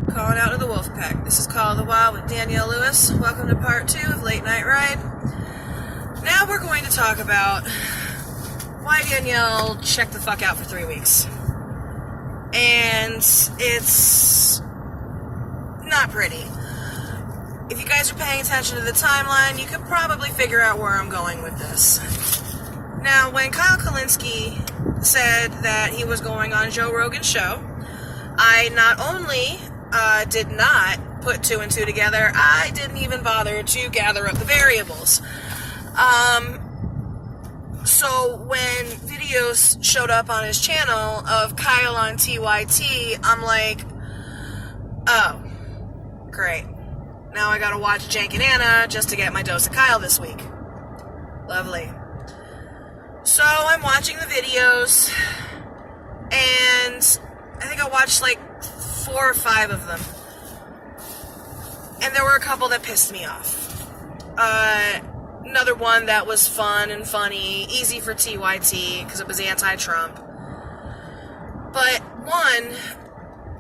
Calling out to the wolf pack. This is Call of the Wild with Danielle Lewis. Welcome to part 2 of Late Night Ride. Now we're going to talk about why Danielle checked the fuck out for 3 weeks. And it's not pretty. If you guys are paying attention to the timeline, you could probably figure out where I'm going with this. Now, when Kyle Kulinski said that he was going on Joe Rogan's show, I not only did not put 2 and 2 together, I didn't even bother to gather up the variables. So when videos showed up on his channel of Kyle on TYT, I'm like, oh, great. Now I gotta watch Cenk and Ana just to get my dose of Kyle this week. Lovely. So I'm watching the videos, and I think I watched like 4 or 5 of them. And there were a couple that pissed me off. Another one that was fun and funny, easy for TYT, because it was anti-Trump. But one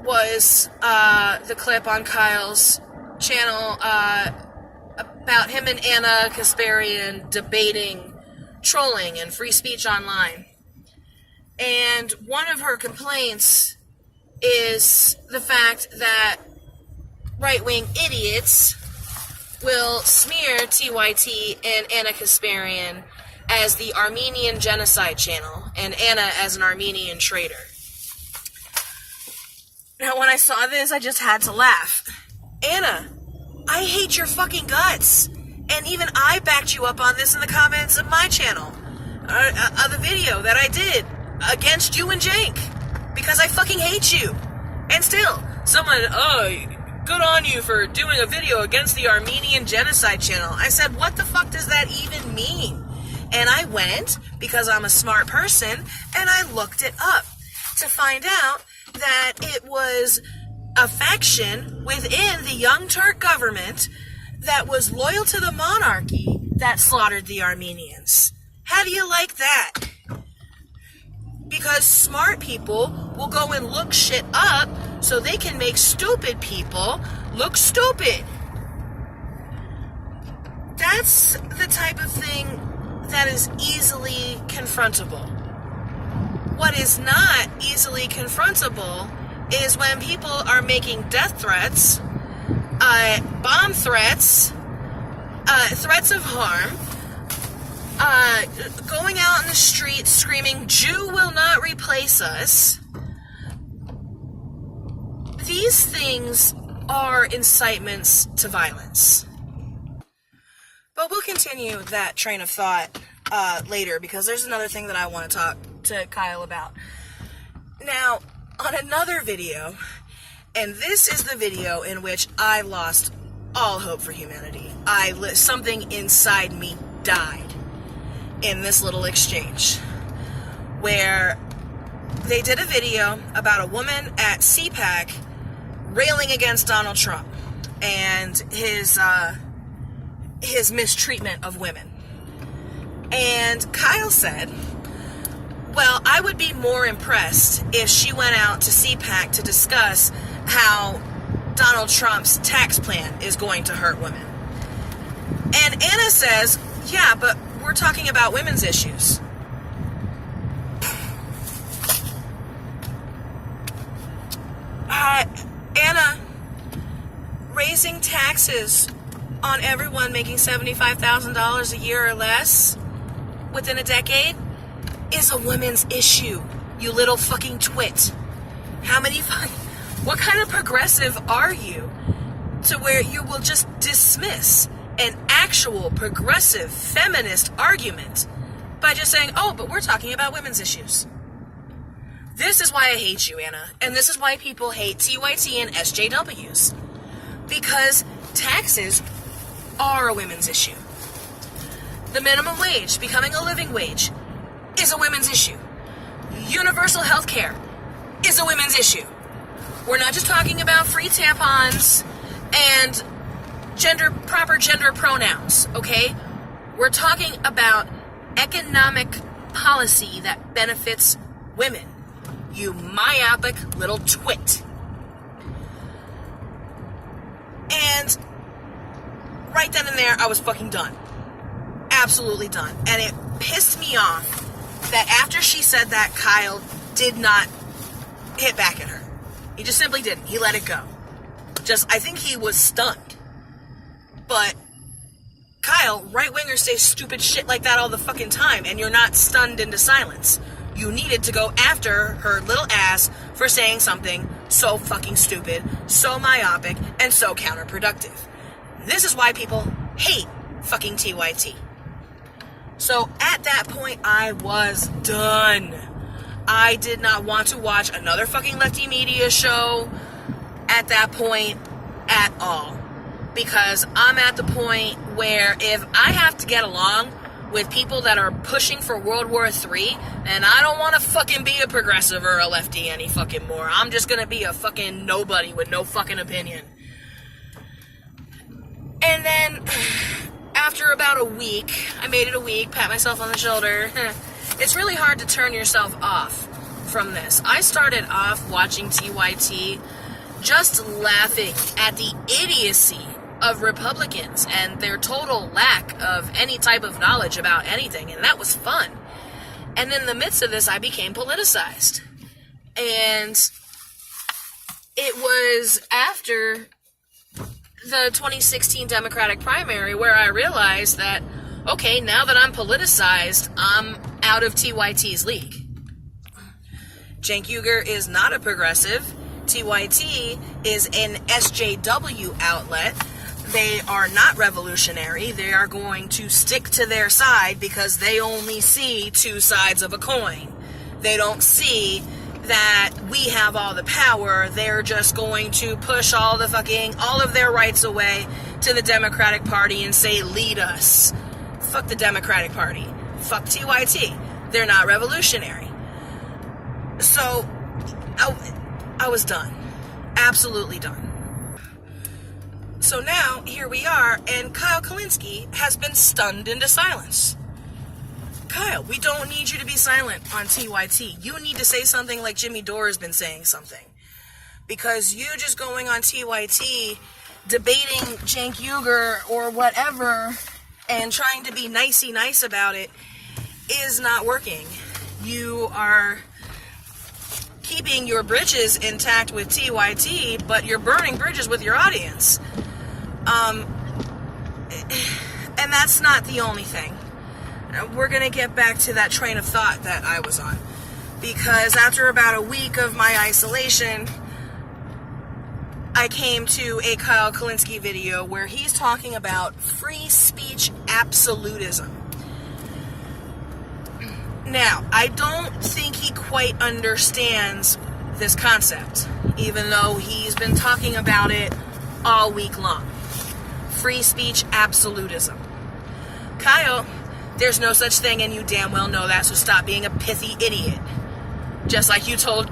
was the clip on Kyle's channel about him and Ana Kasparian debating trolling and free speech online. And one of her complaints is the fact that right-wing idiots will smear TYT and Ana Kasparian as the Armenian genocide channel and Ana as an Armenian traitor. Now, when I saw this, I just had to laugh. Ana, I hate your fucking guts. And even I backed you up on this in the comments of my channel. Of the video that I did against you and Cenk. Because I fucking hate you. And still, someone, good on you for doing a video against the Armenian genocide channel. I said, what the fuck does that even mean? And I went, because I'm a smart person, and I looked it up to find out that it was a faction within the Young Turk government that was loyal to the monarchy that slaughtered the Armenians. How do you like that? Because smart people will go and look shit up so they can make stupid people look stupid. That's the type of thing that is easily confrontable. What is not easily confrontable is when people are making death threats, bomb threats, threats of harm, going out in the street screaming, "Jew will not replace us." These things are incitements to violence. But we'll continue that train of thought later, because there's another thing that I want to talk to Kyle about. Now, on another video, and this is the video in which I lost all hope for humanity. Something inside me died in this little exchange, where they did a video about a woman at CPAC railing against Donald Trump and his mistreatment of women. And Kyle said, well, I would be more impressed if she went out to CPAC to discuss how Donald Trump's tax plan is going to hurt women. And Ana says, yeah, but we're talking about women's issues. Ana, raising taxes on everyone making $75,000 a year or less within a decade is a women's issue, you little fucking twit. What kind of progressive are you to where you will just dismiss an actual progressive feminist argument by just saying, oh, but we're talking about women's issues? This is why I hate you, Ana, and this is why people hate TYT and SJWs. Because taxes are a women's issue. The minimum wage, becoming a living wage, is a women's issue. Universal health care is a women's issue. We're not just talking about free tampons and proper gender pronouns, okay? We're talking about economic policy that benefits women. You myopic little twit. right then and there, I was fucking done. Absolutely done. And it pissed me off that after she said that, Kyle did not hit back at her. He just simply didn't. He let it go. I think he was stunned. But Kyle, right-wingers say stupid shit like that all the fucking time, and you're not stunned into silence. You needed to go after her little ass for saying something so fucking stupid, so myopic, and so counterproductive. This is why people hate fucking TYT. So at that point, I was done. I did not want to watch another fucking lefty media show at that point at all. Because I'm at the point where if I have to get along with people that are pushing for World War III, and I don't want to fucking be a progressive or a lefty any fucking more. I'm just gonna be a fucking nobody with no fucking opinion. And then, after about a week, I made it a week, pat myself on the shoulder. It's really hard to turn yourself off from this. I started off watching TYT just laughing at the idiocy of Republicans and their total lack of any type of knowledge about anything, and that was fun. And in the midst of this, I became politicized. And it was after the 2016 Democratic primary where I realized that, okay, now that I'm politicized, I'm out of TYT's league. Cenk Uygur is not a progressive. TYT is an SJW outlet. They are not revolutionary. They are going to stick to their side because they only see two sides of a coin. They don't see that we have all the power. They're just going to push all of their rights away to the Democratic Party and say, lead us. Fuck the Democratic Party. Fuck TYT. They're not revolutionary. So, I was done. Absolutely done. So now, here we are, and Kyle Kulinski has been stunned into silence. Kyle, we don't need you to be silent on TYT. You need to say something like Jimmy Dore has been saying something. Because you just going on TYT, debating Cenk Uygur or whatever, and trying to be nicey nice about it, is not working. You are keeping your bridges intact with TYT, but you're burning bridges with your audience. And that's not the only thing. We're going to get back to that train of thought that I was on. Because after about a week of my isolation, I came to a Kyle Kulinski video where he's talking about free speech absolutism. Now, I don't think he quite understands this concept, even though he's been talking about it all week long. Free speech absolutism. Kyle, there's no such thing, and you damn well know that, so stop being a pithy idiot. Just like you told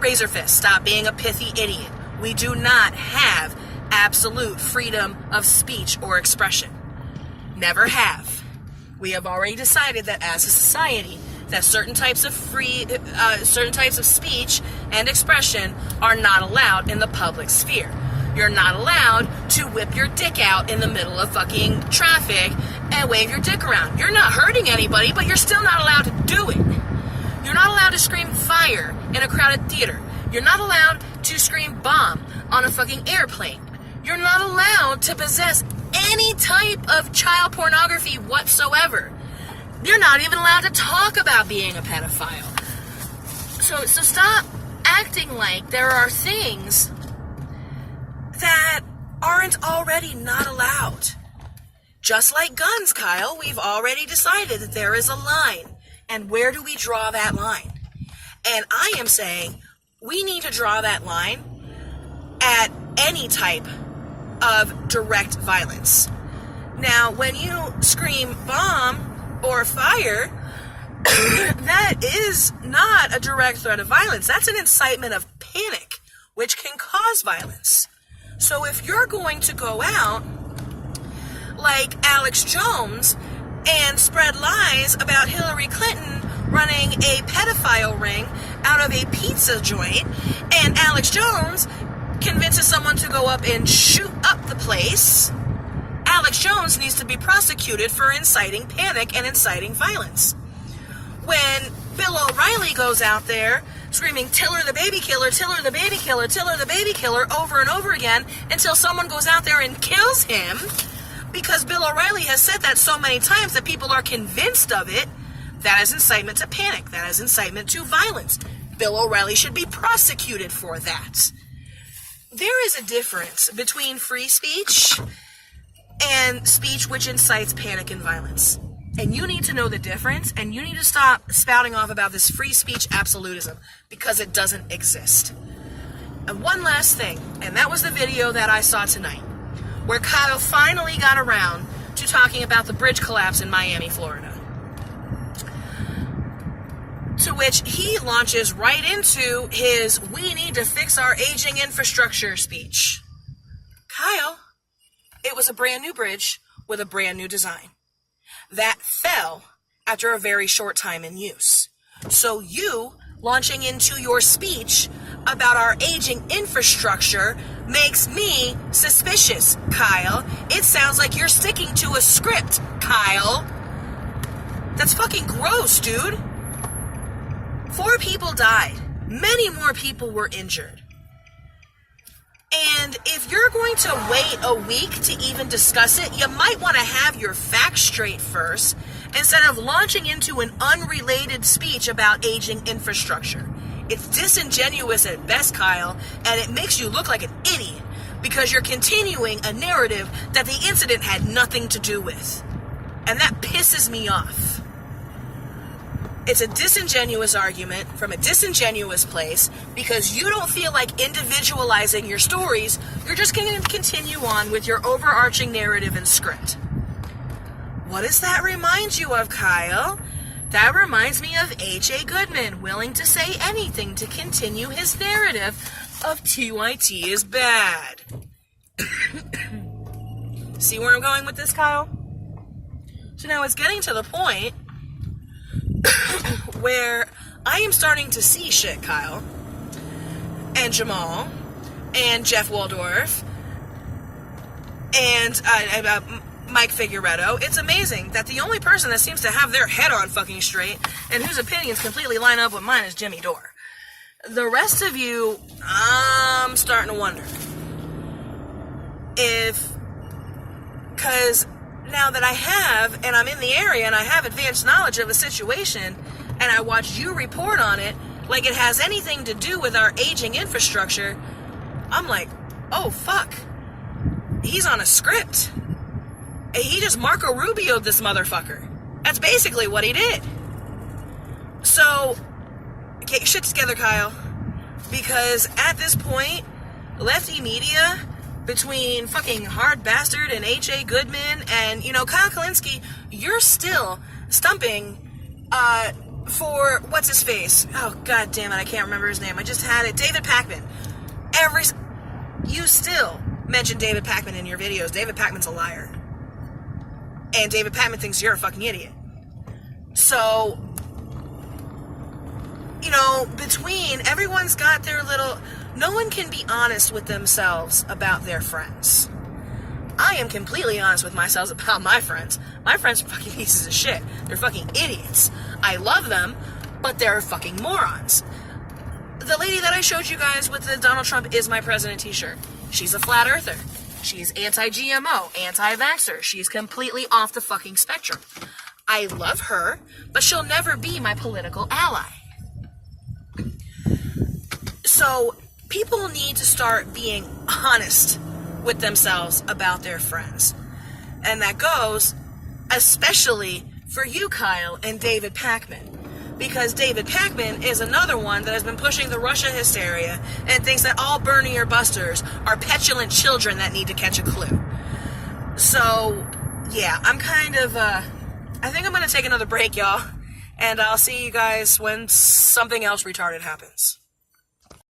Razorfist, stop being a pithy idiot. We do not have absolute freedom of speech or expression. Never have. We have already decided that as a society, that certain types of speech and expression are not allowed in the public sphere. You're not allowed to whip your dick out in the middle of fucking traffic and wave your dick around. You're not hurting anybody, but you're still not allowed to do it. You're not allowed to scream fire in a crowded theater. You're not allowed to scream bomb on a fucking airplane. You're not allowed to possess any type of child pornography whatsoever. You're not even allowed to talk about being a pedophile. So stop acting like there are things that aren't already not allowed. Just like guns, Kyle, we've already decided that there is a line. And where do we draw that line? And I am saying we need to draw that line at any type of direct violence. Now, when you scream bomb or fire, that is not a direct threat of violence. That's an incitement of panic, which can cause violence. So if you're going to go out like Alex Jones and spread lies about Hillary Clinton running a pedophile ring out of a pizza joint, and Alex Jones convinces someone to go up and shoot up the place, Alex Jones needs to be prosecuted for inciting panic and inciting violence. When Bill O'Reilly goes out there screaming, Tiller the baby killer, Tiller the baby killer, Tiller the baby killer, over and over again until someone goes out there and kills him, because Bill O'Reilly has said that so many times that people are convinced of it, that is incitement to panic. That is incitement to violence. Bill O'Reilly should be prosecuted for that. There is a difference between free speech and speech which incites panic and violence. And you need to know the difference, and you need to stop spouting off about this free speech absolutism, because it doesn't exist. And one last thing, and that was the video that I saw tonight, where Kyle finally got around to talking about the bridge collapse in Miami, Florida. To which he launches right into his "we need to fix our aging infrastructure" speech. Kyle, it was a brand new bridge with a brand new design that fell after a very short time in use. So you launching into your speech about our aging infrastructure makes me suspicious, Kyle. It sounds like you're sticking to a script, Kyle. That's fucking gross, dude. 4 people died. Many more people were injured. And if you're going to wait a week to even discuss it, you might want to have your facts straight first, instead of launching into an unrelated speech about aging infrastructure. It's disingenuous at best, Kyle, and it makes you look like an idiot, because you're continuing a narrative that the incident had nothing to do with. And that pisses me off. It's a disingenuous argument from a disingenuous place, because you don't feel like individualizing your stories. You're just going to continue on with your overarching narrative and script. What does that remind you of, Kyle? That reminds me of H.A. Goodman, willing to say anything to continue his narrative of TYT is bad. See where I'm going with this, Kyle? So now it's getting to the point where I am starting to see shit, Kyle, and Jamal, and Jeff Waldorf, and Mike Figueredo. It's amazing that the only person that seems to have their head on fucking straight and whose opinions completely line up with mine is Jimmy Dore. The rest of you, I'm starting to wonder because now that I have, and I'm in the area, and I have advanced knowledge of the situation, and I watched you report on it like it has anything to do with our aging infrastructure, I'm like, oh fuck, he's on a script. He just Marco Rubio'd this motherfucker. That's basically what he did. So, get your shit together, Kyle, because at this point, lefty media, between fucking Hard Bastard and H.A. Goodman and, Kyle Kulinski, you're still stumping for, what's his face? Oh, god damn it, I can't remember his name. I just had it. David Pakman. You still mention David Pakman in your videos. David Pakman's a liar. And David Pakman thinks you're a fucking idiot. So, between, everyone's got their little... No one can be honest with themselves about their friends. I am completely honest with myself about my friends. My friends are fucking pieces of shit. They're fucking idiots. I love them, but they're fucking morons. The lady that I showed you guys with the Donald Trump is my president t-shirt. She's a flat earther. She's anti-GMO, anti-vaxxer. She's completely off the fucking spectrum. I love her, but she'll never be my political ally. So, people need to start being honest with themselves about their friends. And that goes especially for you, Kyle, and David Pakman. Because David Pakman is another one that has been pushing the Russia hysteria and thinks that all Bernie or busters are petulant children that need to catch a clue. So, yeah, I'm kind of, I think I'm going to take another break, y'all. And I'll see you guys when something else retarded happens.